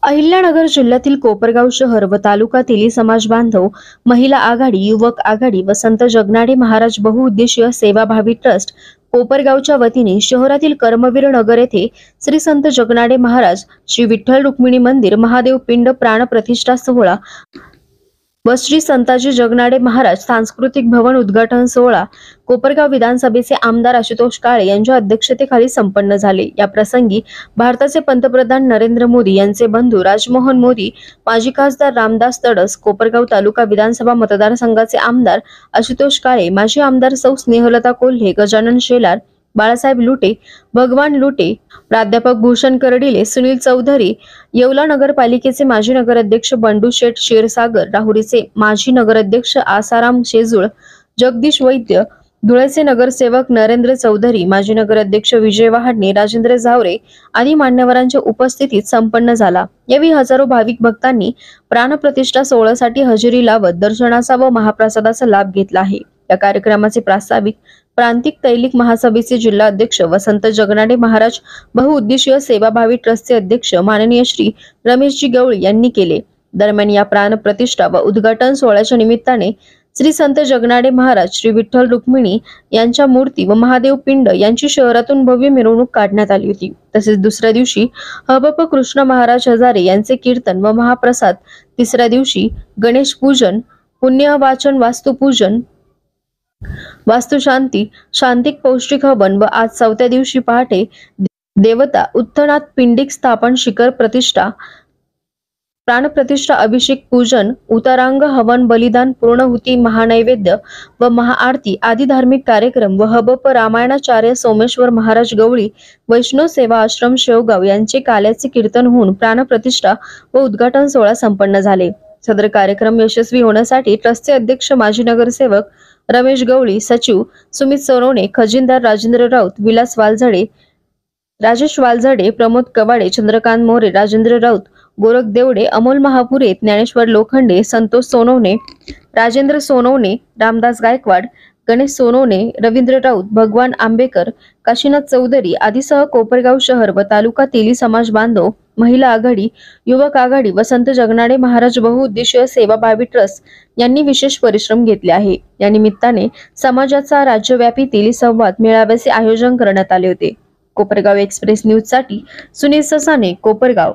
अहिल्यानगर जिल्ह्यातील कोपरगाव शहर व तालुका तेली समाज बांधव, महिला आघाडी, युवक आघाडी व संत जगनाडे महाराज बहुउद्देशीय सेवाभावी ट्रस्ट कोपरगावच्या वतीने शहरातील कर्मवीर नगर येथे श्री संत जगनाडे महाराज श्री विठ्ठल रुक्मिणी मंदिर महादेव पिंड प्राण प्रतिष्ठा सोहळा व श्री संताजी जगनाडे महाराज सांस्कृतिक भवन उद्घाटन सोहळा कोपरगाव विधानसभेचे आमदार आशुतोष काळे यांच्या अध्यक्षतेखाली संपन्न झाले। या प्रसंगी भारताचे पंतप्रधान नरेंद्र मोदी यांचे बंधू राजमोहन मोदी, माजी खासदार रामदास तडस, कोपरगाव तालुका विधानसभा मतदारसंघाचे आमदार आशुतोष काळे, माजी आमदार सौ स्नेहलता कोल्हे, गजानन शेलार, बाळासाहेब लुटे, भगवान लुटे, प्राध्यापक भूषण करडिले, सुनील चौधरी, येवला नगरपालिकेचे माजी नगराध्यक्ष बंडू शेठ क्षीरसागर, राहुरीचे माजी नगराध्यक्ष आसाराम शेजूळ, जगदीश वैद्य, धुळेचे नगरसेवक नरेंद्र चौधरी, माजी नगराध्यक्ष विजय वहाडणे, राजेंद्र झावरे आदी मान्यवरांच्या उपस्थितीत संपन्न झाला। यावेळी हजारो भाविक भक्तांनी प्राणप्रतिष्ठा सोहळ्यासाठी हजेरी लावत दर्शनाचा व महाप्रसादाचा लाभ घेतला आहे। या कार्यक्रमाचे प्रास्ताविक प्रांतिक तैलिक महासभेचे जिल्हा अध्यक्ष व संत जगनाडे महाराज बहुउद्देशीय सेवाभावी ट्रस्टचे अध्यक्ष माननीय श्री रमेशजी गवळी यांनी केले। दरम्यान या प्राण प्रतिष्ठा व उद्घाटन सोहळ्याच्या निमित्ताने श्री संत जगनाडे महाराज श्री विठ्ठल रुक्मिणी यांच्या मूर्ती व महादेव पिंड यांची शहरातून भव्य मिरवणूक काढण्यात आली होती। तसेच दुसऱ्या दिवशी हबप कृष्ण महाराज हजारे यांचे कीर्तन व महाप्रसाद, तिसऱ्या दिवशी गणेश पूजन, पुण्यवाचन, वास्तुपूजन, वास्तुशांती, शांतिक पौष्टिक हवन व आज चौथ्या दिवशी पहाटे देवता उत्थानात पिंडिक स्थापन, शिखर प्रतिष्ठा, प्राणप्रतिष्ठा, अभिषेक, पूजन, उतारांग, हवन, बलिदान, पूर्णहुती, महानैवेद्य व महाआरती आदी धार्मिक कार्यक्रम व हबप रामायणाचार्य सोमेश्वर महाराज गवळी वैष्णव सेवा आश्रम शेवगाव यांचे काल्याचे कीर्तन होऊन प्राणप्रतिष्ठा व उद्घाटन सोहळा संपन्न झाले। सदर कार्यक्रम यशस्वी होण्यासाठी ट्रस्टचे अध्यक्ष माजी नगरसेवक रमेश गवळी, सचिव सुमित सोनवणे, खजिनदार राजेंद्र राऊत, विलास वालझडे, राजेश वालझडे, प्रमोद कवाडे, चंद्रकांत मोरे, राजेंद्र राऊत, गोरख देवडे, अमोल महापुरे, ज्ञानेश्वर लोखंडे, संतोष सोनवणे, राजेंद्र सोनवणे, रामदास गायकवाड, गणेश सोनवणे, रवींद्र राऊत, भगवान आंबेकर, काशीनाथ चौधरी आदीसह कोपरगाव शहर व तालुका तेली समाज बांधव, महिला आघाडी, युवक आघाडी व संत जगनाडे महाराज बहुउद्देशीय सेवाभावी ट्रस्ट यांनी विशेष परिश्रम घेतले आहे। या निमित्ताने समाजाचा राज्यव्यापी तेली संवाद मेळाव्याचे आयोजन करण्यात आले होते। कोपरगाव एक्सप्रेस न्यूज साठी सुनील ससाने, कोपरगाव।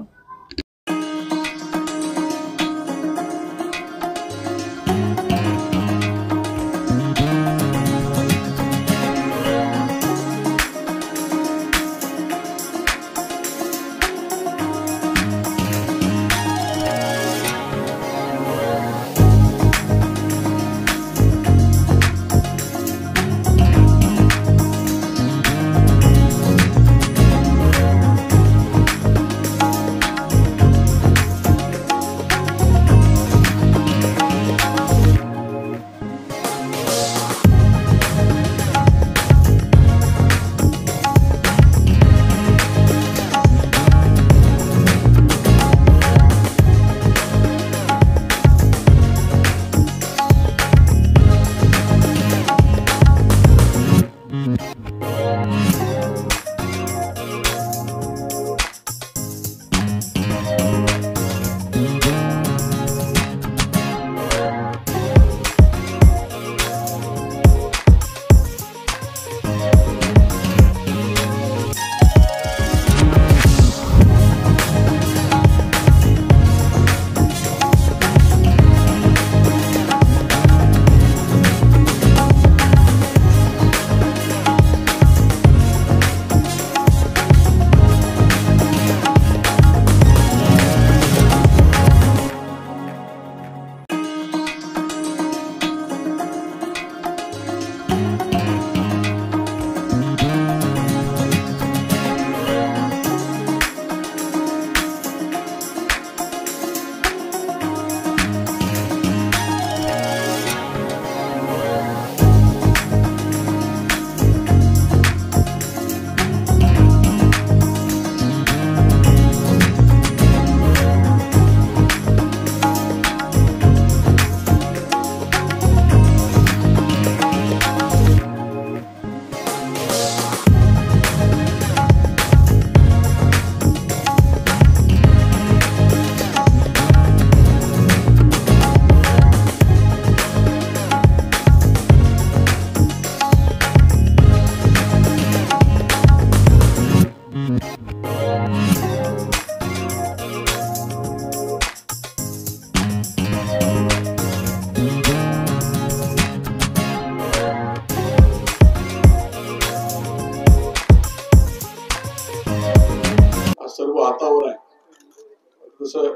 जसं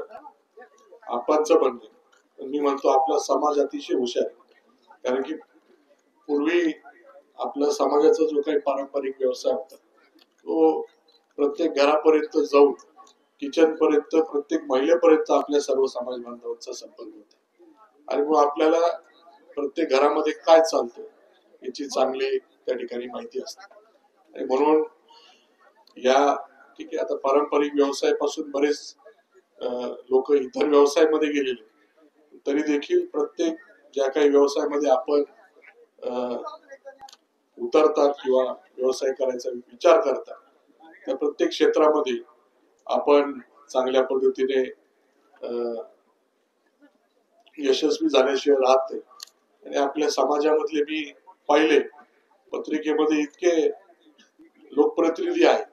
आपणचं म्हणणे, मी म्हणतो आपला समाज अतिशय हुशार आहे. कारण की पूर्वी आपल्या समाजाचा जो काही पारंपरिक व्यवसाय होता तो प्रत्येक घरापर्यंत जाऊन किचन पर्यंत प्रत्येक महिलेपर्यंत आपल्या सर्व समाज बांधवांचा संपर्क होता आणि मग आपल्याला प्रत्येक घरामध्ये काय चालतं याची चांगली त्या ठिकाणी माहिती असते. आणि म्हणून या ठीक आहे, आता पारंपरिक व्यवसायापासून बरेच लोक इतर व्यवसायामध्ये गेलेले तरी देखील प्रत्येक ज्या काही व्यवसायामध्ये आपण उतरतात किंवा व्यवसाय करायचा विचार करतात त्या प्रत्येक क्षेत्रामध्ये आपण चांगल्या पद्धतीने यशस्वी झाल्याशिवाय राहत नाही. आणि आपल्या समाजामधले मी पाहिले पत्रिकेमध्ये इतके लोकप्रतिनिधी आहेत.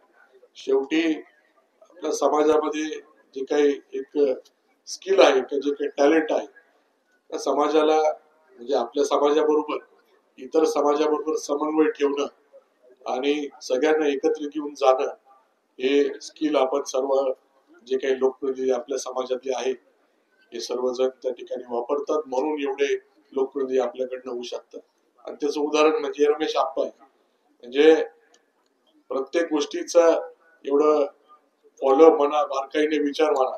शेवटी आपल्या समाजामध्ये जे काही एक स्किल आहे किंवा जे काही टॅलेंट आहे त्या समाजाला म्हणजे आपल्या समाजाबरोबर इतर समाजाबरोबर समन्वय ठेवणं आणि सगळ्यांना एकत्र घेऊन जाणं हे स्किल आपण सर्व जे काही लोकप्रतिनिधी आपल्या समाजातले आहेत हे सर्वजण त्या ठिकाणी वापरतात. म्हणून एवढे लोकप्रतिनिधी आपल्याकडनं होऊ शकतात. आणि त्याचं उदाहरण म्हणजे रमेश आप्पा आहे. म्हणजे प्रत्येक गोष्टीचा एवढं फॉलो म्हणा बारकाईने विचार म्हणा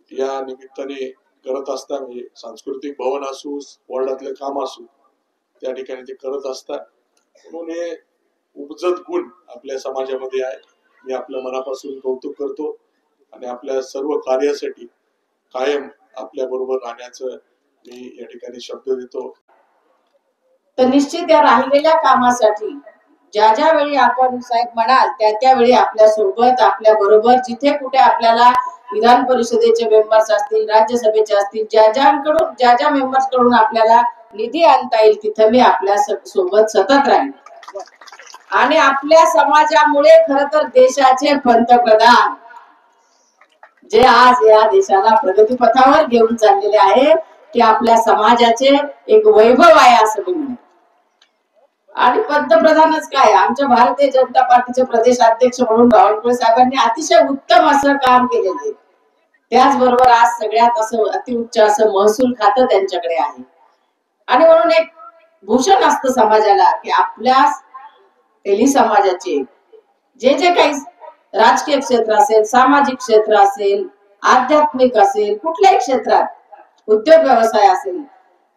या निमित्ताने करत असतात. म्हणजे सांस्कृतिक भवन असू वॉर्डातलं काम असू त्या ठिकाणी ते करत असतात. म्हणून हे उपजत गुण आपल्या समाजामध्ये आहे. मी आपल्या मनापासून कौतुक करतो आणि आपल्या सर्व कार्यासाठी कायम आपल्या बरोबर राहण्याचं मी या ठिकाणी शब्द देतो. तर निश्चित या राहिलेल्या कामासाठी ज्या ज्या वेळी आपण साहेब म्हणाल त्या वेळी आपल्या सोबत आपल्या बरोबर जिथे कुठे आपल्याला विधान परिषदेचे मेंबर्स असतील राज्यसभेचे असतील ज्या मेंबर्स कडून आपल्याला निधी आणता येईल तिथे मी आपल्या सोबत सतत राहील. आणि आपल्या समाजामुळे खर तर देशाचे पंतप्रधान जे आज या देशाला प्रगतीपथावर घेऊन चाललेले आहे ते आपल्या समाजाचे एक वैभव आहे असं मी म्हणतो. आणि पंतप्रधानच काय आमच्या भारतीय जनता पार्टीचे प्रदेशाध्यक्ष म्हणून बावनकुळे साहेबांनी अतिशय उत्तम असं काम केलेलं आहे. त्याचबरोबर आज सगळ्यात असं अतिउच्च असं महसूल खातं त्यांच्याकडे आहे. आणि म्हणून एक भूषण असतं समाजाला की आपल्या तेली समाजाचे जे जे काही राजकीय क्षेत्र असेल सामाजिक क्षेत्र असेल आध्यात्मिक असेल कुठल्याही क्षेत्रात उद्योग व्यवसाय असेल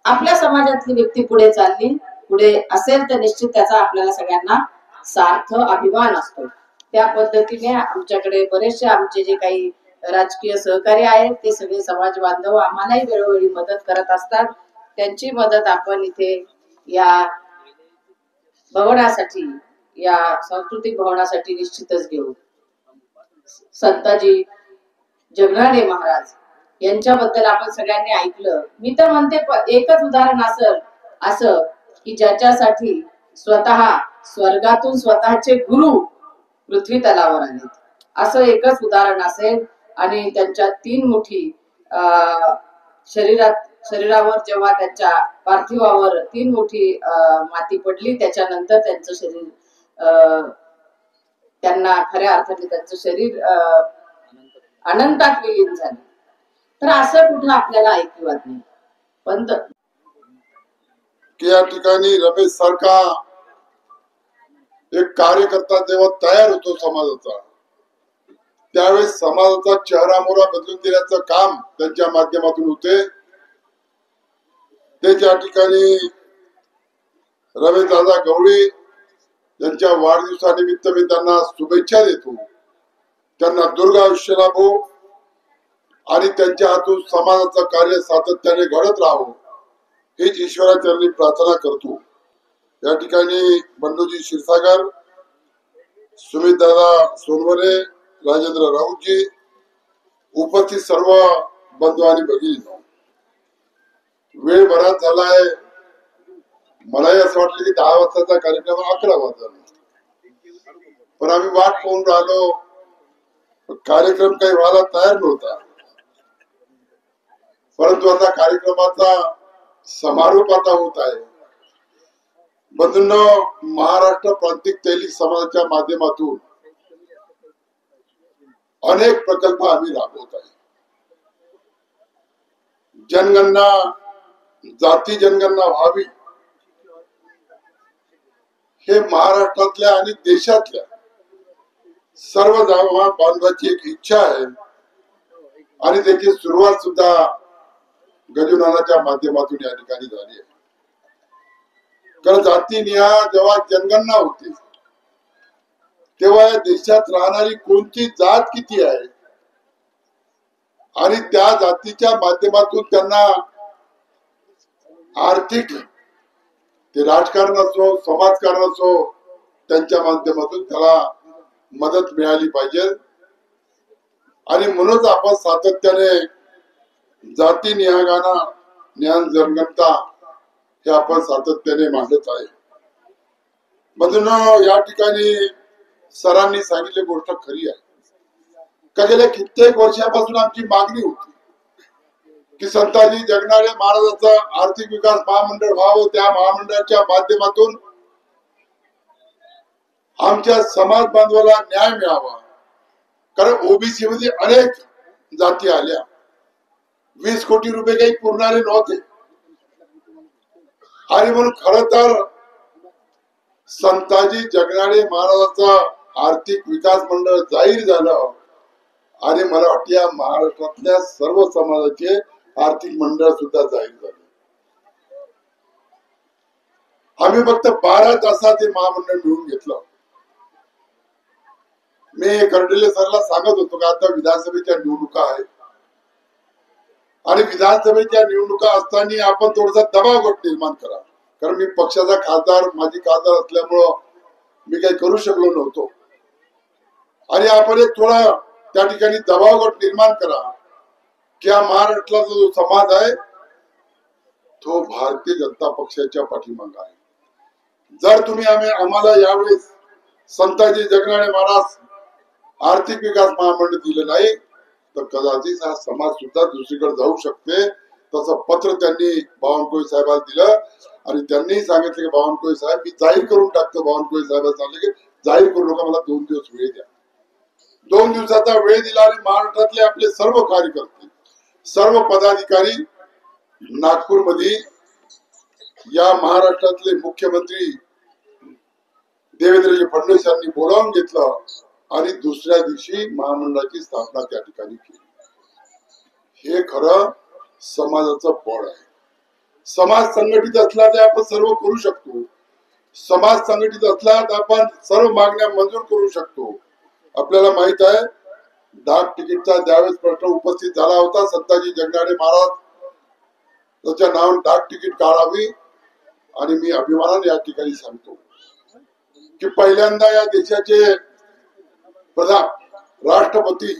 आपल्या समाजातली व्यक्ती पुढे चालली पुढे असेल तर निश्चित त्याचा आपल्याला सगळ्यांना सार्थ अभिमान असतो. त्या पद्धतीने आमच्याकडे बरेचसे आमचे जे काही राजकीय सहकारी आहेत ते सगळे समाज बांधव आम्हालाही वेळोवेळी मदत करत असतात. त्यांची मदत आपण इथे या भवनासाठी या सांस्कृतिक भवनासाठी निश्चितच घेऊ. संताजी जगनाडे महाराज यांच्याबद्दल आपण सगळ्यांनी ऐकलं. मी तर म्हणते एकच उदाहरण असं की ज्याच्यासाठी स्वतः स्वर्गातून स्वतःचे गुरु पृथ्वी तलावर आले असं एकच उदाहरण असेल. आणि त्यांच्या 3 मुठी शरीरावर जेव्हा त्यांच्या पार्थिवावर 3 मुठी माती पडली त्याच्यानंतर त्यांचं शरीर त्यांना खऱ्या अर्थाने त्यांचं शरीर अनंतात विलीन झाले. तर असं कुठं आपल्याला ऐकिवात नाही. पण या ठिकाणी रमेश सारखा एक कार्यकर्ता जेव्हा तयार होतो समाजाचा त्यावेळेस समाजाचा चेहरा मोहरा बदलून देण्याचं काम त्यांच्या माध्यमातून होते. ते त्या ठिकाणी रमेशदादा गवळी यांच्या वाढदिवसानिमित्त मी त्यांना शुभेच्छा देतो. त्यांना दीर्घायुष्य लाभो आणि त्यांच्या हातून समाजाचं कार्य सातत्याने घडत राहावं हीच ईश्वराचरणी प्रार्थना करतो. या ठिकाणी बंडूजी क्षीरसागर, सुमितदादा सोनवणे, राजेंद्र राऊतजी, उपस्थित सर्व बंधू आणि भगिनी, वेळ बराच झालाय. मलाही असं वाटलं की 10 वाजताचा कार्यक्रम 11 वाजता, पण आम्ही वाट पाहून राहिलो. कार्यक्रम काही व्हायला तयार नव्हता. परंतु आता कार्यक्रमाचा समारोप आता होत आहे. बंधूंनो, महाराष्ट्र प्रांतिक तैलिक समाजाच्या माध्यमातून अनेक प्रकल्प आम्ही राबवत आहे. जनगणना, जाती जनगणना व्हावी हे महाराष्ट्रातल्या आणि देशातल्या सर्व बांधवांची एक इच्छा आहे आणि त्याची सुरुवात सुद्धा गजुनानाच्या माध्यमातून या ठिकाणी झाली आहे. कारण जातीनिहाय जेव्हा जनगणना होती तेव्हा या देशात राहणारी कोणती जात किती आहे आणि त्या जातीच्या माध्यमातून त्यांना आर्थिक, ते राजकारण असो, समाजकारण असो, त्यांच्या माध्यमातून त्याला मदत मिळाली पाहिजे. आणि म्हणूनच आपण सातत्याने जाती निहाय जनगणना हे आपण सातत्याने मांडत आहे. म्हणून या ठिकाणी सरांनी सांगितली गोष्ट खरी आहे का गेल्या कित्येक वर्षापासून आमची मागणी होती की संताजी जगनाडे महाराजांचा आर्थिक विकास महामंडळ व्हावं. त्या महामंडळाच्या माध्यमातून आमच्या समाज बांधवाला न्याय मिळावा. कारण ओबीसी मध्ये अनेक जाती आल्या, 20 कोटी रुपये काही पुरणारे नव्हते. आणि म्हणून खर तर संताजी जगनाडे महाराजांचा आर्थिक विकास मंडळ जाहीर झालं आणि मला वाटतं या महाराष्ट्रातल्या सर्व समाजाचे आर्थिक मंडळ सुद्धा जाहीर झाले. आम्ही फक्त 12 तासात हे महामंडळ मिळून घेतलं. मी कर्डिले सरला सांगत होतो का आता विधानसभेच्या निवडणुका आहेत आणि विधानसभेच्या निवडणुका असताना आपण थोडासा दबाव गट निर्माण करा. कारण मी पक्षाचा खासदार, माजी खासदार असल्यामुळं मी काही करू शकलो नव्हतो. आणि आपण एक थोडा त्या ठिकाणी दबाव गट निर्माण करा की हा महाराष्ट्राचा जो समाज आहे तो भारतीय जनता पक्षाच्या पाठीमागे आहे. जर तुम्ही आम्हाला यावेळेस संताजी जगनाडे महाराज आर्थिक विकास महामंडळ दिलं नाही तर कदाचित हा समाज सुद्धा दुसरीकडे जाऊ शकते. तसं पत्र त्यांनी बावनकुळे साहेबांना दिलं आणि त्यांनी सांगितलं की बावनकुळे साहेब मी जाहीर करून टाकतो. बावनकुळे साहेबांना सांगितलं की जाहीर करू नका, मला 2 दिवस वेळ द्या. 2 दिवसाचा वेळ दिला आणि महाराष्ट्रातले आपले सर्व कार्यकर्ते, सर्व पदाधिकारी नागपूरमध्ये या महाराष्ट्रातले मुख्यमंत्री देवेंद्रजी फडणवीस यांनी बोलावून घेतलं आणि दुसऱ्या दिवशी महामंडळाची स्थापना त्या ठिकाणी केली. हे खरं समाजाचं बळ आहे. समाज संघटित असला तर आपण सर्व करू शकतो. समाज संघटित असला तर आपण सर्व मागण्या मंजूर करू शकतो. आपल्याला माहित आहे डाक तिकीटचा ज्यावेळेस प्रश्न उपस्थित झाला होता, संताजी जगनाडे महाराज त्याच्या नावाने डाक तिकीट काढावी. आणि मी अभिमानाने या ठिकाणी सांगतो की पहिल्यांदा या देशाचे प्रधान राष्ट्रपती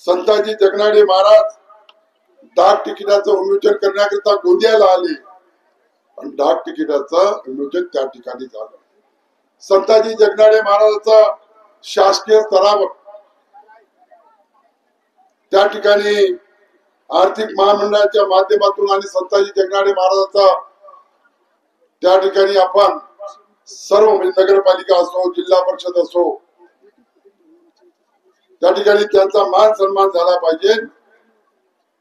संताजी जगनाडे महाराज डाक तिकिटाचं विमोचन करण्याकरिता गोंदियाला आले आणि डाक तिकिटाचं विमोचन त्या ठिकाणी झालं. संताजी जगनाडे महाराजांचा शासकीय स्तरावर त्या ठिकाणी आर्थिक महामंडळाच्या माध्यमातून आणि संताजी जगनाडे महाराजांचा त्या ठिकाणी आपण सर्व नगरपालिका असो, जिल्हा परिषद असो, त्या ठिकाणी त्यांचा मान सन्मान झाला पाहिजे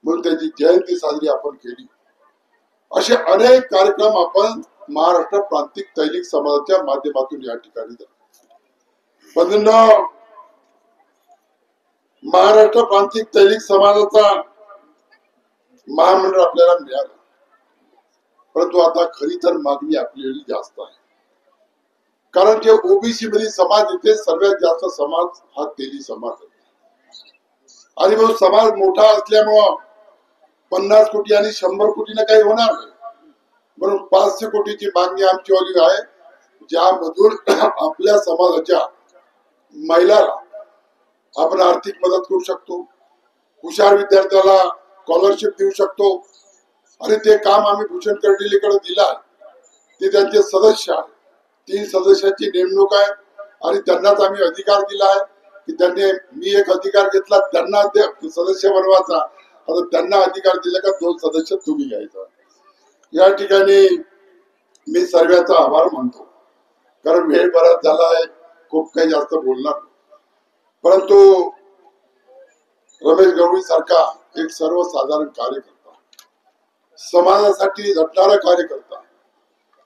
म्हणून त्याची जयंती साजरी आपण केली. असे अनेक कार्यक्रम आपण महाराष्ट्र प्रांतिक तैलिक समाजाच्या माध्यमातून या ठिकाणी महाराष्ट्र प्रांतिक तैलिक समाजाचा महामंडळ आपल्याला मिळालं. परंतु आता खरी तर मागणी आपली जास्त आहे. कारण जे ओबीसी मध्ये समाज येते सर्वात जास्त समाज हा तेली समाज आहे. आणि मग समाज मोठा असल्यामुळं 50 कोटी आणि 100 कोटीने काही होणार नाही. म्हणून 500 कोटीची मागणी आमची वाली आहे, ज्यामधून आपल्या समाजाच्या महिलाला आपण आर्थिक मदत करू शकतो, हुशार विद्यार्थ्याला स्कॉलरशिप देऊ शकतो. आणि ते काम आम्ही भूषण कर्डिलेकडे दिलं आहे. ते त्यांचे सदस्य आहे, 3 सदस्याची नेमणूक आहे आणि त्यांनाच आम्ही अधिकार दिला आहे की त्यांनी, मी एक अधिकार घेतला त्यांना सदस्य बनवायचा, आता त्यांना अधिकार दिला का 2 सदस्य तुम्ही घ्यायचा. या ठिकाणी मी सर्वांचा आभार मानतो कारण वेळ बराच झाला आहे, खूप काही जास्त बोलणार. परंतु रमेश गवळी सारखा एक सर्वसाधारण कार्यकर्ता, समाजासाठी झटणारा कार्यकर्ता,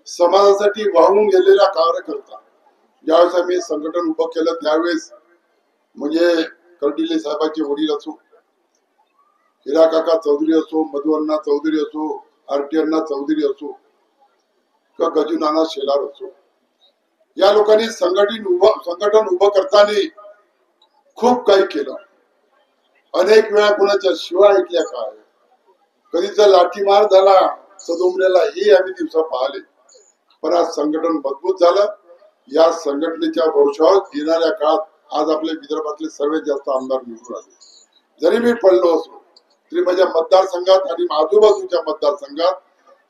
समाजासाठी वाहून गेलेला कार्यकर्ता, ज्यावेळेस आम्ही संघटन उभं केलं त्यावेळेस म्हणजे कर्डिले साहेबांचे वडील असो, हिरा काका चौधरी असो, मधुअण्णा चौधरी असो, आरटी अण्णा चौधरी असो किंवा गजू नाना शेलार असो, या लोकांनी संघटन उभं करताना खूप काही केलं. अनेक वेळा कोणाच्या शिवा ऐकल्या काय, कधीचा लाठीमार झाला सदोमऱ्याला, हे आम्ही दिवसा पाहिले. पण आज संघटन मजबूत झालं. या संघटनेच्या भरोशावर येणाऱ्या काळात आज आपल्या विदर्भातले सर्वात जास्त आमदार निवडून आले. जरी मी पडलो असलो तरी माझ्या मतदारसंघात आणि आजूबाजूच्या मतदारसंघात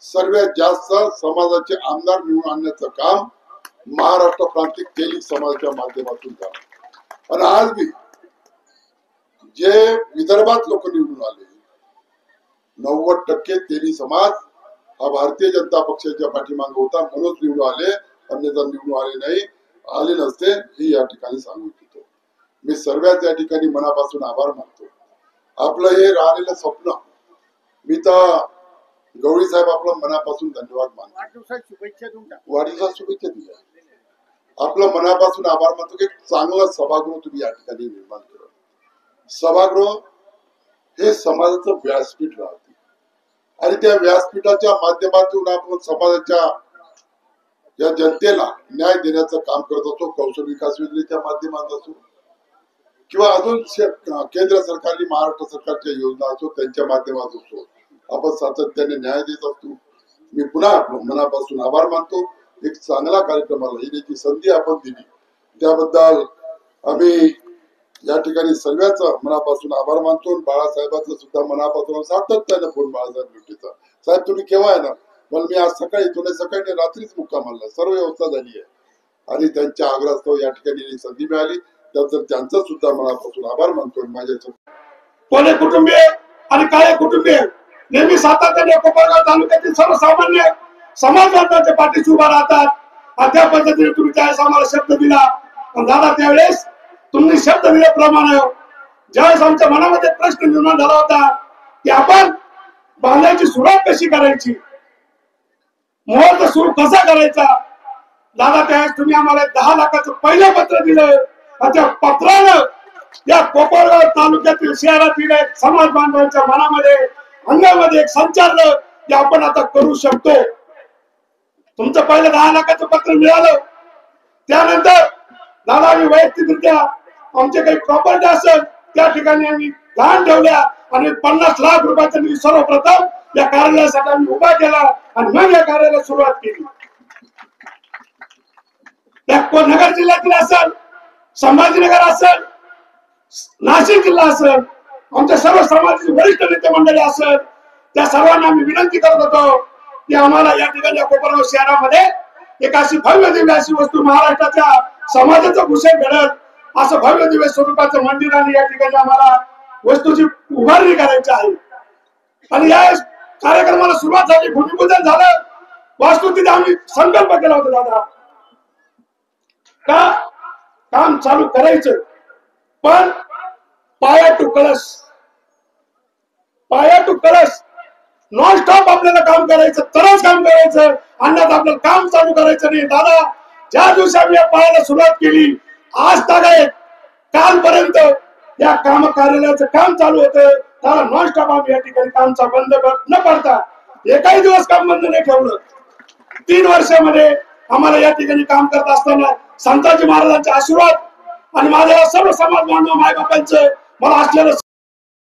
सर्वात जास्त समाजाचे आमदार निवडून आणण्याचं काम महाराष्ट्र प्रांतिक तेली समाजाच्या माध्यमातून झालं. आणि आज मी जे विदर्भात लोक निवडून आले, 90% तेली समाज हा भारतीय जनता पक्षाच्या पाठीमागे होता म्हणून निवडून आले, अन्यथा निवडून आले नाही. आले नसते हे या ठिकाणी सांगू इच्छितो. मी सर्वात या ठिकाणी मनापासून आभार मानतो. आपलं हे राहिलेलं स्वप्न, मी तर गवळी साहेब आपलं मनापासून धन्यवाद मानतो. वाढदिवसाच्या शुभेच्छा दिल्या. आपलं मनापासून आभार मानतो की चांगलं सभागृह तुम्ही या ठिकाणी निर्माण केलं. सभागृह हे समाजाचं व्यासपीठ राहते आणि त्या व्यासपीठाच्या माध्यमातून आपण समाजाच्या या जनतेला न्याय देण्याचं काम करत असतो. कौशल विकास योजनेच्या माध्यमात असो किंवा अजून केंद्र सरकारने महाराष्ट्र सरकारच्या योजना असो त्यांच्या माध्यमात असो, आपण सातत्याने न्याय देत असतो. मी पुन्हा मनापासून आभार मानतो. एक चांगला कार्यक्रमाला येण्याची संधी आपण दिली त्याबद्दल आम्ही या ठिकाणी सर्वांचं मनापासून आभार मानतो. बाळासाहेबांचं सुद्धा मनापासून सातत्याने फोन बाळासाहेब लुटेचा, साहेब तुम्ही केव्हा येणार? पण मी आज सकाळी तुला सकाळी रात्रीच मुक्काम आणला, सर्व व्यवस्था झाली आहे आणि त्यांच्या आग्रहास्तव या ठिकाणी संधी मिळाली. त्याबद्दल त्यांचा सुद्धा मनापासून आभार मानतो. माझ्या कोले कुटुंबीय आणि काळे कुटुंबीय नेहमी सातत्याने कोपरगाव तालुक्यातील सर्वसामान्य समाज बांधवांच्या पाठीशी उभा राहतात. आणि त्या पद्धतीने तुम्ही त्यावेळेस आम्हाला शब्द दिला. पण दादा त्यावेळेस तुम्ही शब्द दिल्याप्रमाणे ज्यावेळेस आमच्या मनामध्ये प्रश्न निर्माण झाला होता की आपण बांधायची सुरुवात कशी करायची, मुहूर्त सुरू कसा करायचा, दादा त्यावेळेस तुम्ही आम्हाला 10 लाखाचं पहिलं पत्र दिलं. त्या पत्रानं या कोपरगाव तालुक्यातील शहरातील समाज बांधवांच्या मनामध्ये अंगामध्ये एक संचारलं की आपण आता करू शकतो. तुमचं पहिलं 10 लाखाचं पत्र मिळालं. त्यानंतर दादा आम्ही वैयक्तिकरित्या आमचे काही प्रॉपर्टी असेल त्या ठिकाणी आम्ही दान ठेवल्या आणि 50 लाख रुपयाचा निधी सर्वप्रथम या कार्यालयासाठी आम्ही उभा केला आणि मग या कार्यालयाला सुरुवात केली. नगर जिल्ह्यातील असेल, संभाजीनगर असेल, नाशिक जिल्हा असेल, आमच्या सर्व समाजाचे वरिष्ठ नेते मंडळी असेल, त्या सर्वांना आम्ही विनंती करत होतो की आम्हाला या ठिकाणी कोपरगाव शहरामध्ये एक अशी भव्य दिव्य अशी वस्तू महाराष्ट्राच्या समाजाचं भूषण घडल असं भव्य दिव्य स्वरूपाचं मंदिर आणि या ठिकाणी आम्हाला वस्तूची उभारणी करायची आहे. आणि या कार्यक्रमाला सुरुवात झाली, भूमिपूजन झालं, वास्तुस्थिती आम्ही संकल्प केला होता दादा का काम चालू करायचं, पण पाया टू कळस नॉन स्टॉप आपल्याला काम करायचं, तरच काम करायचं, अन्यथा आपल्याला काम चालू करायचं नाही. दादा ज्या दिवशी आम्ही या पायाला सुरुवात केली आज तागायत कालपर्यंत या कार्यालयाचं काम चालू होतं. त्याला नॉन स्टॉप आम्ही या ठिकाणी कामचा बंद न पडता एकाही दिवस काम बंद नाही ठेवलं. 3 वर्षामध्ये आम्हाला या ठिकाणी काम करत असताना संताजी महाराजांचे आशीर्वाद आणि माझ्या सर्व समाज बांधव मायबापांचं मला असलेलं